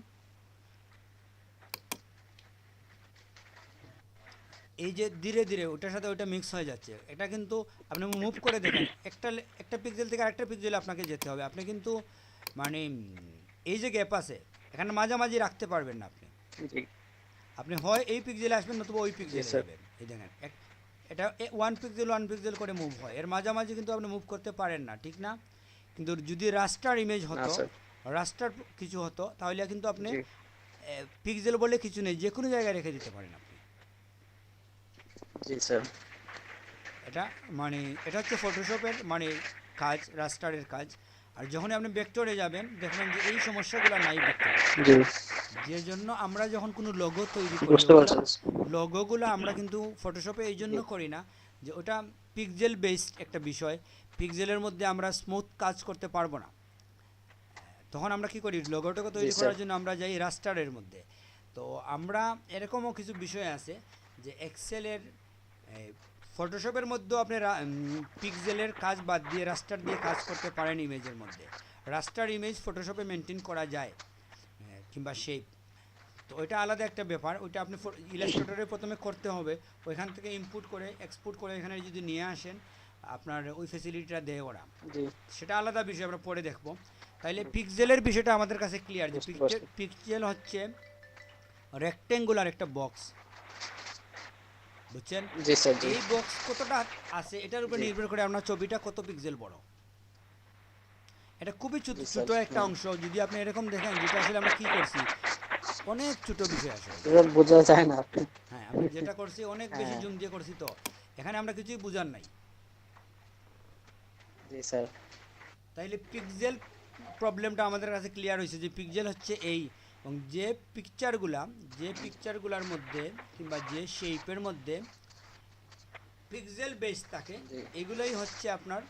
এই যে ধীরে ধীরে ওটার সাথে ওটা মিক্স হয়ে যাচ্ছে। এটা কিন্তু আপনি মুভ করে দেখেন, একটা পিক্সেল থেকে আরেকটা পিক্সেলে আপনাকে যেতে হবে, আপনি কিন্তু মানে এই যে গ্যাপ আছে, এখানে মাঝামাঝি রাখতে পারবেন না আপনি। জি। আপনি হয় এই পিক্সেলে আসবেন, নতুবা ওই পিক্সেলে স্যার। যাবেন। এই দেখেন এটা 1 পিক্সেল করে মুভ হয়, এর মাঝামাঝি কিন্তু আপনি মুভ করতে পারেন না, ঠিক না? কিন্তু যদি রাস্টার ইমেজ না হতো, স্যার। রাস্টার কিছু হতো, তাহলে কিন্তু আপনি জি। পিক্সেল বলে কিছু নেই, যে কোনো জায়গায় রেখে দিতে পারেন আপনি। জি স্যার। এটা মানে এটা হচ্ছে ফটোশপের মানে কাজ, রাস্টারের কাজ। আর যখনই আপনি ভেক্টরে যাবেন, দেখবেন যে এই সমস্যাগুলো নাই ভেক্টরে। জি। যে জন্য আমরা যখন কোনো লোগো তৈরি করি, বুঝতে পারছেন। লোগোগুলো আমরা কিন্তু ফটোশপে এই জন্য করি না, যে ওটা পিক্সেল বেসড একটা বিষয়, পিক্সেলের মধ্যে আমরা স্মুথ কাজ করতে পারবো না। তখন আমরা কি করি, লোগোটাকে তৈরি স্যার। করার জন্য আমরা যাই রাস্টারের মধ্যে। তো আমরা এরকমও কিছু বিষয় আছে, যে এক্সেলের ফটোশপের মধ্যেও আপনি পিক্সেলের কাজ বাদ দিয়ে রাস্টার দিয়ে কাজ করতে পারেন ইমেজের মধ্যে। রাস্টার ইমেজ ফটোশপে মেনটেন করা যায়, কিংবা শেপ। তো ওইটা আলাদা একটা ব্যাপার, ওইটা আপনি ইলাস্ট্রেটরে প্রথমে করতে হবে, ওইখান থেকে ইনপুট করে এক্সপোর্ট করে এখানে যদি নিয়ে আসেন, আপনার ওই ফেসিলিটিটা দেয় ওরা, জি। সেটা আলাদা বিষয়, আমরা পরে দেখবো। তাইলে পিক্সেলের বিষয়টা আমাদের কাছে ক্লিয়ার, যে বুঝতে পারছি। পিক্সেল হচ্ছে রেক্টেঙ্গুলার একটা বক্স, বুঝছেন? জি স্যার, জি। এই বক্স কতটা আছে এটার উপর জি। নির্ভর করে আপনার ছবিটা কত পিক্সেল বড়। এটা খুবই ছোট জি ছোট স্যার, একটা হ্যাঁ। অংশ, যদি আপনি এরকম দেখেন, যেটা আসলে আমরা কি করছি, অনেক ছোট বিষয় আসলে। এগুলো বোঝা যায় না। হ্যাঁ, আমরা যেটা করছি অনেক বেশি হ্যাঁ। জুম দিয়ে করছি, তো এখানে আমরা কিছুই বুঝার নাই। জি স্যার। তাইলে পিক্সেল প্রবলেমটা আমাদের কাছে ক্লিয়ার হয়েছে, যে পিক্সেল হচ্ছে এই, এবং যে পিকচারগুলার মধ্যে কিংবা যে শেপের মধ্যে পিক্সেল বেস থাকে, জি। এগুলোই হচ্ছে আপনার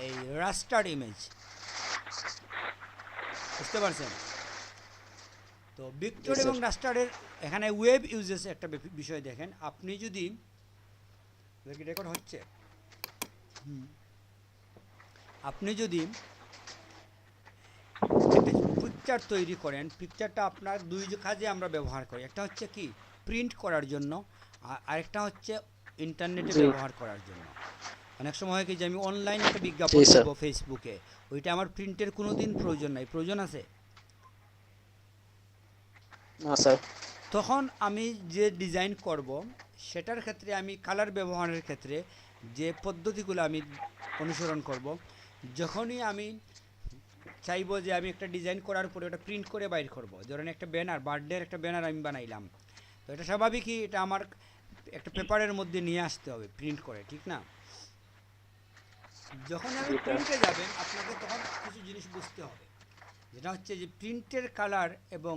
এই রাস্টার ইমেজ। বুঝতে পারছেন? তো ভেক্টর জি, এবং স্যার। রাস্টারের এখানে ওয়েব ইউজেস একটা বিষয় দেখেন, আপনি যদি রেকর্ড হচ্ছে, আপনি যদি একটা পিকচার তৈরি করেন, পিকচারটা আপনার দুই কাজে আমরা ব্যবহার করি, একটা হচ্ছে কি প্রিন্ট করার জন্য, আরেকটা হচ্ছে ইন্টারনেটে জি। ব্যবহার করার জন্য। অনেক সময় হয় কি, যে আমি অনলাইন একটা বিজ্ঞাপন জি, স্যার। দেবো ফেসবুকে, ওইটা আমার প্রিন্টের কোনো দিন প্রয়োজন নাই, প্রয়োজন আছে? না স্যার। তখন আমি যে ডিজাইন করব, সেটার ক্ষেত্রে আমি কালার ব্যবহারের ক্ষেত্রে যে পদ্ধতিগুলো আমি অনুসরণ করব, যখনই আমি চাইবো যে আমি একটা ডিজাইন করার পরে ওটা প্রিন্ট করে বাইর করব, ধরেন একটা ব্যানার, বার্থডের একটা ব্যানার আমি বানাইলাম, তো এটা স্বাভাবিকই এটা আমার একটা পেপারের মধ্যে নিয়ে আসতে হবে প্রিন্ট করে, ঠিক না? যখন আমি জি, স্যার। প্রিন্টে যাবেন, আপনাকে তখন কিছু জিনিস বুঝতে হবে, যেটা হচ্ছে যে প্রিন্টের কালার এবং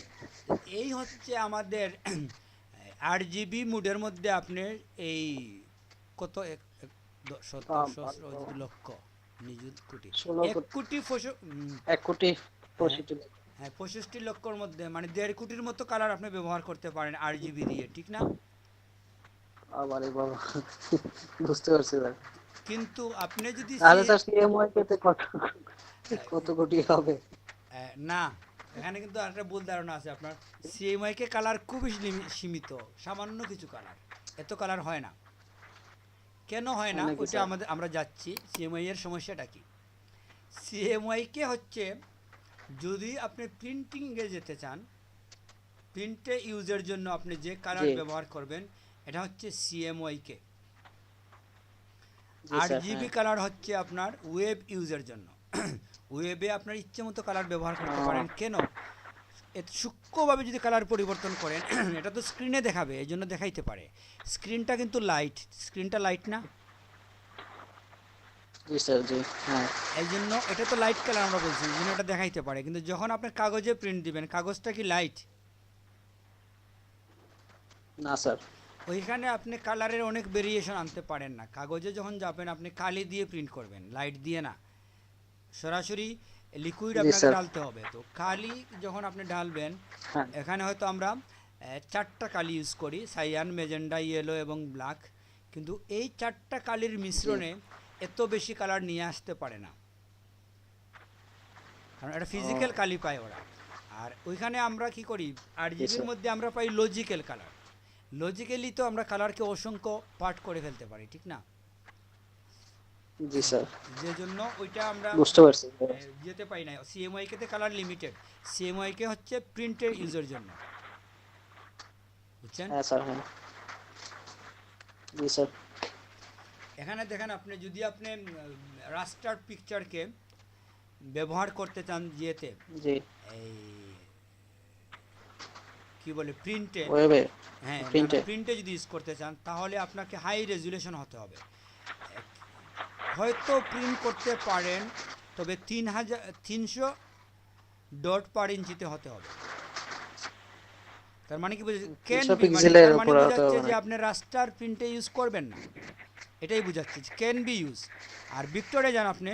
যে এই হচ্ছে আমাদের 8 GB মুডের মধ্যে আপনি এই কত শত সহস্র লক্ষ নিযুত কোটি 1 কোটি হ্যাঁ 65 লাখ। হ্যাঁ 65 লক্ষর মধ্যে মানে 1.5 কোটির মতো কালার আপনি ব্যবহার করতে পারেন 8 GB দিয়ে, ঠিক না? আবারে বাবা বুঝতে পারছি স্যার। কিন্তু আপনি যদি তাহলে স্যার সিএমওয়াই তে কত কোটি হবে? না, এখানে কিন্তু একটা ভুল ধারণা আছে আপনার। সিএমআই কে কালার খুবই সীমিত, সামান্য কিছু কালার, এত কালার হয় না। কেন হয় না নাকি ওইটা স্যার? আমরা যাচ্ছি। সিএমআই এর সমস্যাটা কি? সিএমআই কে হচ্ছে যদি আপনি প্রিন্টিং এ যেতে চান, প্রিন্টে ইউজের জন্য আপনি যে কালার জি ব্যবহার করবেন এটা হচ্ছে সিএমওয়াই কে। জি আট স্যার, জিবি হ্যাঁ। কালার হচ্ছে আপনার ওয়েব ইউজের জন্য। ওয়েবে আপনার ইচ্ছে মতো কালার ব্যবহার করতে পারেন। কেন? এত সূক্ষ্মভাবে যদি কালার পরিবর্তন করেন এটা তো স্ক্রিনে দেখাবে, এই জন্য দেখাইতে পারে। স্ক্রিনটা কিন্তু লাইট, স্ক্রিনটা লাইট না, জি স্যার, জি হ্যাঁ। এই জন্য এটা তো লাইট কালার আমরা বলছি, এই জন্য এটা দেখাইতে পারে। কিন্তু যখন আপনি কাগজে প্রিন্ট দিবেন, কাগজটা কি লাইট? না স্যার। ওইখানে আপনি কালারের অনেক ভেরিয়েশন আনতে পারেন না। কাগজে যখন যাবেন আপনি কালি দিয়ে প্রিন্ট করবেন, লাইট দিয়ে না, সরাসরি লিকুইড জি আপনাকে স্যার, ঢালতে হবে। তো কালি যখন আপনি ঢালবেন, হ্যাঁ। এখানে হয়তো আমরা 4টা কালি ইউজ করি, সাইয়ান, মেজেন্ডা, ইয়েলো এবং ব্ল্যাক। কিন্তু এই 4টা কালির জি মিশ্রণে এত বেশি কালার নিয়ে আসতে পারে না, কারণ এটা ও ফিজিক্যাল কালি পায় ওরা। আর ওইখানে আমরা কি করি, আট জি জিবির স্যার, মধ্যে আমরা পাই লজিক্যাল কালার। লজিক্যালি তো আমরা কালারকে অসংখ্য পার্ট করে ফেলতে পারি, ঠিক না? জি স্যার, যে জন্য ওইটা আমরা বুঝতে পারছি। যেতে পারি না। সিএমওয়াই কে তে কালার লিমিটেড। সিএমওয়াই কে হচ্ছে প্রিন্টের ইউজের জন্য, বুঝছেন? হ্যাঁ স্যার, হ্যাঁ। জি স্যার, এখানে দেখেন, আপনি যদি আপনি রাস্টার পিকচারকে ব্যবহার করতে চান যেতে, জি এই কি বলে প্রিন্টে, ওয়েবে হ্যাঁ প্রিন্টে। প্রিন্টে যদি ইউজ করতে চান তাহলে আপনাকে হাই রেজুলেশন হতে হবে। হয়তো প্রিন্ট করতে পারেন, তবে 300 ডট পার ইঞ্চিতে হতে হবে। তার মানে কি ক্যান 300 বি, মানে পিক্সেলের তার মানে উপরে হতে বোঝাচ্ছে হবে যে নাকি? আপনি রাস্টার প্রিন্টে ইউজ করবেন না, এটাই বোঝাচ্ছে ক্যান বি ইউজ। আর ভিক্টোরে যান আপনি,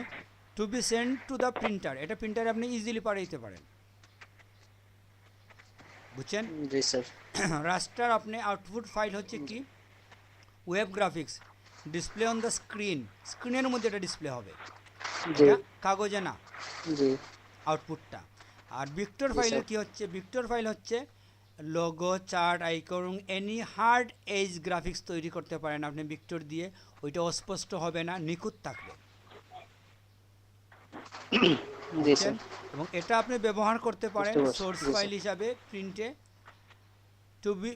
two be send to the printer, এটা প্রিন্টারে আপনি ইজিলি পাঠাইতে পারেন, বুঝছেন? জি স্যার, রাস্টার আপনি আউটপুট ফাইল হচ্ছে কি, web graphics, display on the screen, স্ক্রিনের মধ্যে এটা ডিসপ্লে হবে, জি এটা কাগজে না জি আউটপুটটা। আর ভিক্টর জি ফাইলের স্যার, কি হচ্ছে, ভিক্টর ফাইল হচ্ছে logo, chart, icon, any hard age graphics তৈরি করতে পারেন আপনি ভিক্টর দিয়ে। ওইটা অস্পষ্ট হবে না, নিখুঁত থাকবে, জি বুঝছেন? স্যার, এবং এটা আপনি ব্যবহার করতে পারেন বুঝতে পারছি। সোর্স জি ফাইল স্যার, হিসাবে প্রিন্টে, to be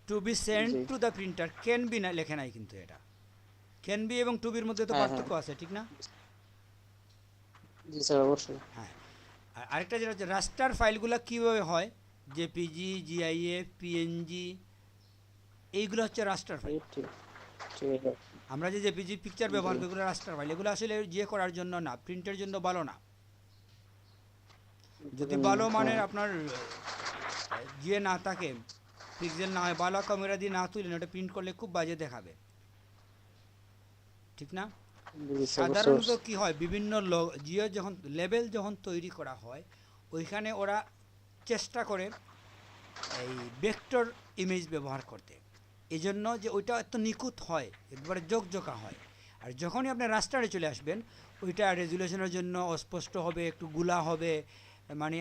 to be send জি to the printer. Can be না লেখে নাই কিন্তু, এটা ক্যান বি এবং টু বির মধ্যে তো হ্যাঁ হ্যাঁ, পার্থক্য আছে, ঠিক না? জি স্যার অবশ্যই। হ্যাঁ। আর আরেকটা যেটা হচ্ছে রাস্টার ফাইলগুলো কীভাবে হয়, জেপিজি, জিআইএফ, পিএনজি, এইগুলো হচ্ছে রাস্টার ফাইল। ঠিক ঠিক আছে। আমরা যে জেপিজি পিকচার জি ব্যবহার করি এগুলো রাস্টার ফাইল। এগুলো আসলে যে করার জন্য না, প্রিন্টের জন্য ভালো না। যদি ভালো মানের আপনার যে না থাকে, পিক্সেল না হয়, ভালো ক্যামেরা দিয়ে না তুলেন, ওটা প্রিন্ট করলে খুব বাজে দেখাবে, ঠিক না? জি স্যার, বুঝতে সাধারণত পারছি। কি হয়, বিভিন্ন জিও যখন লেভেল যখন তৈরি করা হয়, ওইখানে ওরা চেষ্টা করে এই ভেক্টর ইমেজ ব্যবহার করতে, এই জন্য যে ওইটা এত নিখুঁত হয়, একবারে জোকা হয়। আর যখনই আপনি রাস্টারে চলে আসবেন, ওইটা রেজুলেশনের জন্য অস্পষ্ট হবে, একটু গুলা হবে, মানে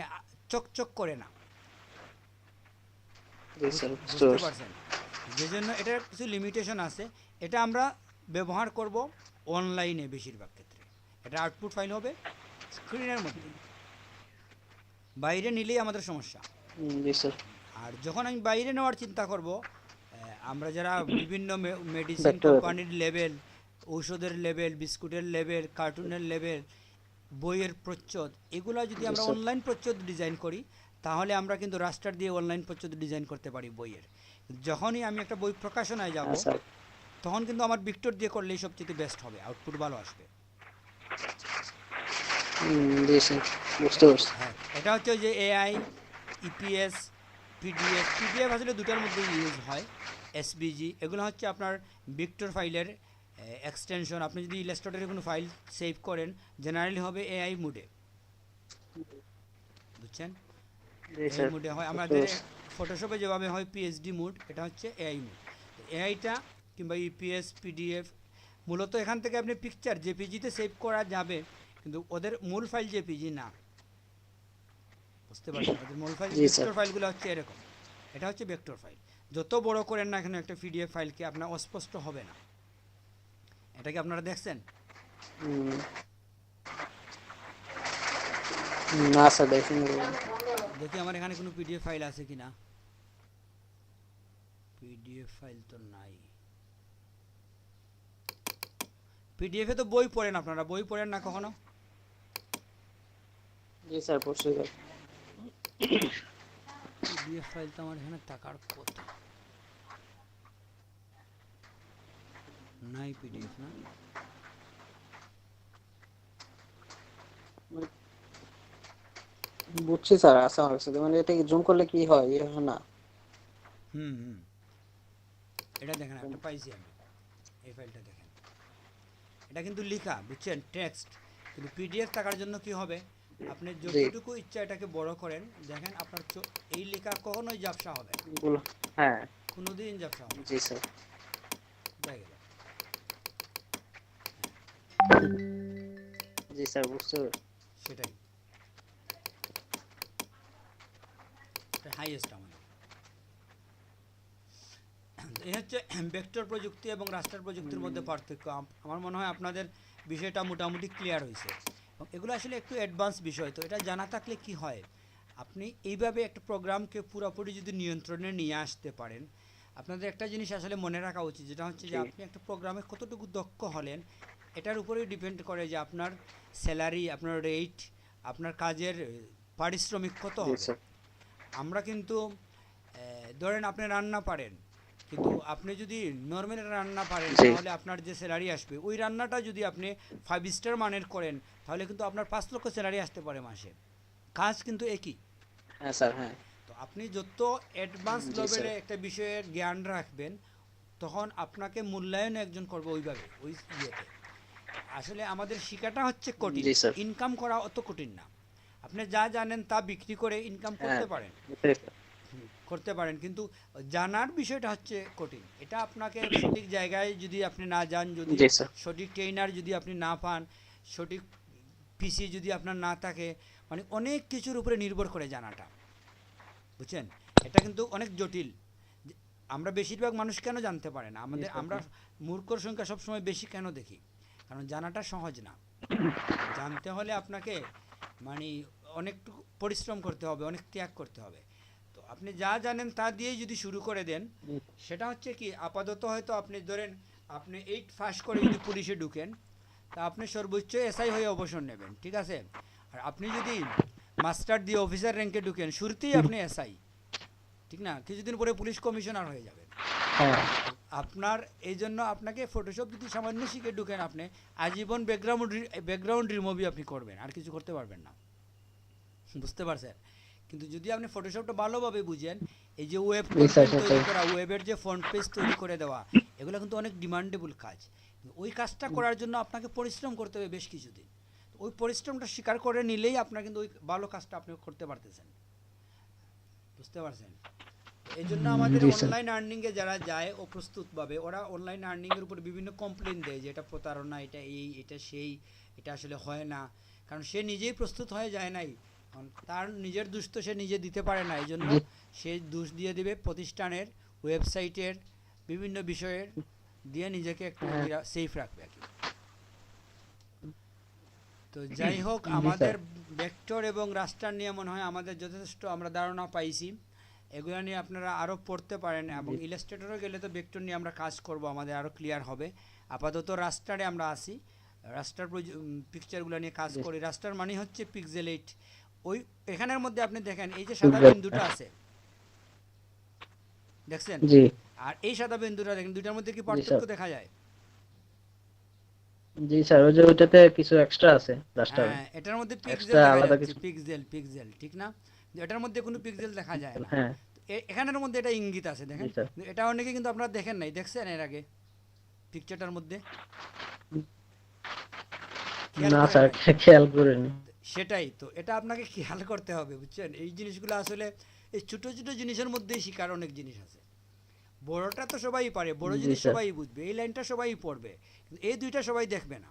চকচক করে না, জি স্যার, বুঝতে বুঝতে পারছি। পারছেন? যে জন্য এটার কিছু লিমিটেশন আছে। এটা আমরা ব্যবহার করব অনলাইনে বেশিরভাগ ক্ষেত্রে। এটা আউটপুট ফাইল হবে স্ক্রিনের মধ্যে, বাইরে নিলেই আমাদের সমস্যা। জি স্যার, আর যখন আমি বাইরে নেওয়ার চিন্তা করব, আমরা যারা বিভিন্ন মেডিসিন ভেক্টর। কোম্পানির লেভেল, ঔষধের লেভেল, বিস্কুটের লেভেল, কার্টুনের লেভেল, বইয়ের প্রচ্ছদ, এগুলো যদি জি আমরা স্যার, অনলাইন প্রচ্ছদ ডিজাইন করি, তাহলে আমরা কিন্তু রাস্টার দিয়ে অনলাইন প্রচ্ছদ ডিজাইন করতে পারি বইয়ের। যখনই আমি একটা বই প্রকাশনায় যাব, হ্যাঁ স্যার, তখন কিন্তু আমার ভিক্টর দিয়ে করলেই সবচেয়ে বেস্ট হবে, আউটপুট ভালো আসবে। জি স্যার, বুঝতে পারছি। হ্যাঁ, এটা হচ্ছে যে এআই, ইপিএস, পিডিএফ আসলে দুটার মধ্যে ইউজ হয়। এসভিজি এগুলো হচ্ছে আপনার ভেক্টর ফাইলের এক্সটেনশন। আপনি যদি ইলাস্ট্রেটরে কোনো ফাইল সেভ করেন জেনারেলি হবে এআই মোডে, বুঝছেন? জি এআই স্যার মোডে হয়, বুঝতে আমাদের পারছি। ফটোশপে যেভাবে হয় পিএইচডি মোড, এটা হচ্ছে এআই মোড। এআইটা কিংবা ইপিএস পিডিএফ মূলত এখান থেকে আপনি পিকচার জেপিজিতে সেভ করা যাবে, কিন্তু ওদের মূল ফাইল জেপিজি না, বুঝতে পারছেন? ওদের মূল ফাইল জি স্যার ভেক্টর ফাইলগুলো হচ্ছে এরকম। এটা হচ্ছে ভেক্টর ফাইল। যত বড় করেন না কেন একটা পিডিএফ ফাইলকে আপনার অস্পষ্ট হবে না। এটা কি আপনারা দেখছেন? হুম, না স্যার দেখিনি। দেখি আমার এখানে কোনো পিডিএফ ফাইল আছে কিনা। পিডিএফ ফাইল তো নাই। পিডিএফে তো বই পড়েন আপনারা, বই পড়েন না কখনো? জি স্যার পড়ছি স্যার। পিডিএফ ফাইল তো আমার এখানে থাকার কথা। নাই পিডিএফ না। বুঝছি স্যার, আছে আমার কাছে। মানে এটা জুম করলে কি হয় না? হুম, এটা দেখেন একটা পাইছি আমি, এই ফাইলটা দেখেন। এটা কিন্তু লেখা, বুঝছেন, টেক্সট। কিন্তু পিডিএফ থাকার জন্য কি হবে, আপনি জি যতটুকু ইচ্ছা এটাকে বড় করেন, দেখেন আপনার এই লেখা কখনোই ঝাপসা হবে না, বলো। হ্যাঁ কোনোদিন ঝাপসা হবে না। জি স্যার। দেখা গেল। জি স্যার বুঝতে পারছি। সেটাই, এটা হাইয়েস্ট আমাদের। এই হচ্ছে ভেক্টর প্রযুক্তি এবং রাস্টার প্রযুক্তির মধ্যে পার্থক্য। আমার মনে হয় আপনাদের বিষয়টা মোটামুটি ক্লিয়ার হয়েছে। এবং এগুলো আসলে একটু অ্যাডভান্স বিষয়, তো এটা জানা থাকলে কি হয়, আপনি এইভাবে একটা প্রোগ্রামকে পুরোপুরি যদি নিয়ন্ত্রণে নিয়ে আসতে পারেন। আপনাদের একটা জিনিস আসলে মনে রাখা উচিত, যেটা হচ্ছে যে জি আপনি একটা প্রোগ্রামে কতটুকু দক্ষ হলেন, এটার উপরেই ডিপেন্ড করে যে আপনার স্যালারি, আপনার রেট, আপনার কাজের পারিশ্রমিক কত জি হবে। স্যার। আমরা কিন্তু ধরেন আপনি রান্না পারেন, কিন্তু আপনি যদি নর্মাল রান্না পারেন জি তাহলে আপনার যে স্যালারি আসবে, ওই রান্নাটা যদি আপনি 5 স্টার মানের করেন তাহলে কিন্তু আপনার 5 লক্ষ স্যালারি আসতে পারে মাসে। কাজ কিন্তু একই। হ্যাঁ স্যার হ্যাঁ। তো আপনি যত অ্যাডভান্স জি লেভেলে স্যার। একটা বিষয়ের জ্ঞান রাখবেন, তখন আপনাকে মূল্যায়ন একজন করবে ওইভাবে, ওই ইয়েতে। আসলে আমাদের শিক্ষাটা হচ্ছে কঠিন, জি স্যার। ইনকাম করা অত কঠিন না। আপনি যা জানেন তা বিক্রি করে ইনকাম হ্যাঁ করতে পারেন, বুঝতে পেরেছি। করতে পারেন, কিন্তু জানার বিষয়টা হচ্ছে কঠিন। এটা আপনাকে সঠিক জায়গায় যদি আপনি না যান, যদি জি স্যার। সঠিক ট্রেনার যদি আপনি না পান, সঠিক পিসি যদি আপনার না থাকে, মানে অনেক কিছুর উপরে নির্ভর করে জানাটা, বুঝছেন? এটা কিন্তু অনেক জটিল। আমরা বেশিরভাগ মানুষ কেন জানতে পারে না, জি স্যার। আমরা মূর্খর সংখ্যা সবসময় বেশি কেন দেখি, কারণ জানাটা সহজ না। জানতে হলে আপনাকে মানে অনেকটুকু পরিশ্রম করতে হবে, অনেক ত্যাগ করতে হবে। তো আপনি যা জানেন তা দিয়েই যদি শুরু করে দেন, সেটা হচ্ছে কি, আপাতত হয়তো আপনি ধরেন আপনি 8 পাস করে যদি পুলিশে ঢুকেন, তা আপনি সর্বোচ্চ এসআই হয়ে অবসর নেবেন, ঠিক আছে? আর আপনি যদি মাস্টার দিয়ে অফিসার র্যাঙ্কে ঢুকেন, শুরুতেই আপনি এসআই, ঠিক না? কিছুদিন পরে পুলিশ কমিশনার হয়ে যাবেন। হ্যাঁ আপনার এই জন্য আপনাকে ফটোশপ যদি সামান্য শিখে ঢুকেন, আপনি আজীবন ব্যাকগ্রাউন্ড রিমুভই আপনি করবেন, আর কিছু করতে পারবেন না, বুঝতে পারছেন? কিন্তু যদি আপনি ফটোশপটা ভালোভাবে বুঝেন, এই যে ওয়েব জি স্যার কন্টেন্ট তৈরি সেটাই। করা, ওয়েবের যে ফ্রন্ট পেজ তৈরি করে দেওয়া, এগুলো কিন্তু অনেক ডিমান্ডেবল কাজ। ওই কাজটা করার জন্য আপনাকে পরিশ্রম করতে হবে বেশ কিছুদিন। ওই পরিশ্রমটা স্বীকার করে নিলেই আপনার কিন্তু ওই ভালো কাজটা আপনি করতে পারতেছেন, বুঝতে পারছেন? এই জন্য আমাদের জি স্যার। অনলাইন আর্নিংয়ে যারা যায় ও প্রস্তুতভাবে, ওরা অনলাইন আর্নিংয়ের উপর বিভিন্ন কমপ্লেন দেয় যে এটা প্রতারণা, এটা এই, এটা সেই, এটা আসলে হয় না। কারণ সে নিজেই প্রস্তুত হয়ে যায় নাই, কারণ তার নিজের দোষ তো সে নিজে দিতে পারে না, এই জন্য জি সে দোষ দিয়ে দেবে প্রতিষ্ঠানের, ওয়েবসাইটের, বিভিন্ন বিষয়ের, দিয়ে নিজেকে একটু হ্যাঁ সেফ রাখবে আর কি। তো যাই হোক, জি আমাদের স্যার। ভেক্টর এবং রাস্টার নিয়ে মনে হয় আমাদের যথেষ্ট আমরা ধারণা পাইছি। এগুলো নিয়ে আপনারা আরও পড়তে পারেন, এবং জি ইলাস্ট্রেটরও গেলে তো ভেক্টর নিয়ে আমরা কাজ করব, আমাদের আরও ক্লিয়ার হবে। আপাতত রাস্টারে আমরা আসি, রাস্টার পিকচারগুলো নিয়ে কাজ জি করি। রাস্টার মানে হচ্ছে পিক্সেল 8। ওই এখানের মধ্যে আপনি দেখেন এই যে সাদা বুঝতে বিন্দুটা আছে, দেখছেন? জি আর এই সাদা বিন্দুটা দেখেন, দুইটার মধ্যে কি জি পার্থক্য স্যার। দেখা যায়? জি স্যার, ওই যে ওইটাতে কিছু এক্সট্রা আছে রাস্টারে। হ্যাঁ, এটার মধ্যে পিক্সেল এক্সট্রা দেখা আলাদা যাচ্ছে, কিছু। পিক্সেল, ঠিক না? কিন্তু এটার মধ্যে কোনো পিক্সেল দেখা যায় না। হ্যাঁ এখানের মধ্যে এটা ইঙ্গিত আছে দেখেন, জি স্যার। এটা অনেকে কিন্তু আপনারা দেখেন নাই, দেখছেন এর আগে পিকচারটার মধ্যে? খেয়াল না করেন স্যার, নাই? খেয়াল করিনি। সেটাই তো, এটা আপনাকে খেয়াল করতে হবে, বুঝছেন? এই জিনিসগুলো আসলে এই ছোট ছোট জিনিসের মধ্যেই শিকার অনেক জিনিস আছে। বড়টা তো সবাই পারে, বড় জি জিনিস স্যার। সবাই বুঝবে, এই লাইনটা সবাই পড়বে, কিন্তু এই দুইটা সবাই দেখবে না।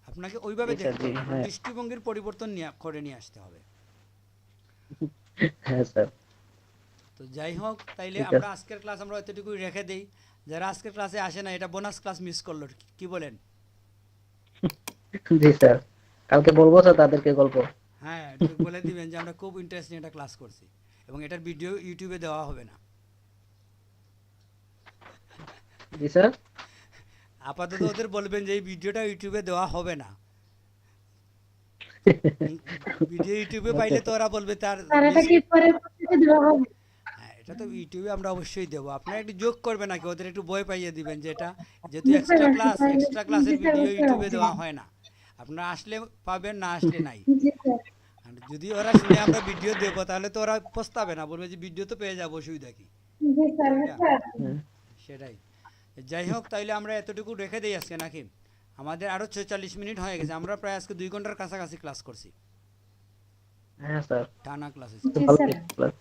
আপনাকে ওইভাবে জি স্যার, দেখতে জি, হবে, হ্যাঁ। দৃষ্টিভঙ্গির পরিবর্তন করে নিয়ে আসতে হবে। হ্যাঁ স্যার। তো যাই হোক, তাইলে ঠিক আমরা আছে। আজকের ক্লাস আমরা এতটুকুই রেখে দেই। যারা আজকের ক্লাসে আসে না, এটা বোনাস ক্লাস মিস করলো, কি বলেন? জি স্যার, কালকে বলবো স্যার তাদেরকে গল্প। হ্যাঁ, একটু বলে দিবেন যে আমরা খুব ইন্টারেস্টিং একটা ক্লাস করছি, এবং এটার ভিডিও ইউটিউবে দেওয়া হবে না। জি স্যার। আপাতত ওদের বলবেন যে এই ভিডিওটা ইউটিউবে দেওয়া হবে না। ভিডিও ইউটিউবে পাইলে তো ওরা বলবে তার স্যার এটা কি পরে পরীক্ষাতে দেওয়া হবে? হ্যাঁ, এটা তো ইউটিউবে আমরা অবশ্যই দেবো। আপনারা একটু যোগ করবেন নাকি, ওদের একটু ভয় পাইয়ে দিবেন যে এটা যেহেতু বুঝতে এক্সট্রা পারছি, ক্লাস, স্যার। এক্সট্রা ক্লাসের জি স্যার, ভিডিও বুঝতে ইউটিউবে পারছি। দেওয়া হয় না। আপনারা আসলে পাবেন, না আসলে নাই। জি স্যার। আর যদি ওরা শুনে আমরা ভিডিও দেবো, তাহলে তো ওরা পস্তাবে না, বলবে যে ভিডিও তো পেয়ে যাবো, অসুবিধা কি? জি স্যার, বুঝতে পারছি। হুম। সেটাই। যাই হোক, তাইলে আমরা এতটুকু রেখে দিই আজকে নাকি? আমাদের আরো 46 মিনিট হয়ে গেছে, আমরা প্রায় আজকে 2 ঘন্টার কাছাকাছি ক্লাস করছি, হ্যাঁ স্যার, টানা ক্লাসে। জি ভালো স্যার। ক্লাস।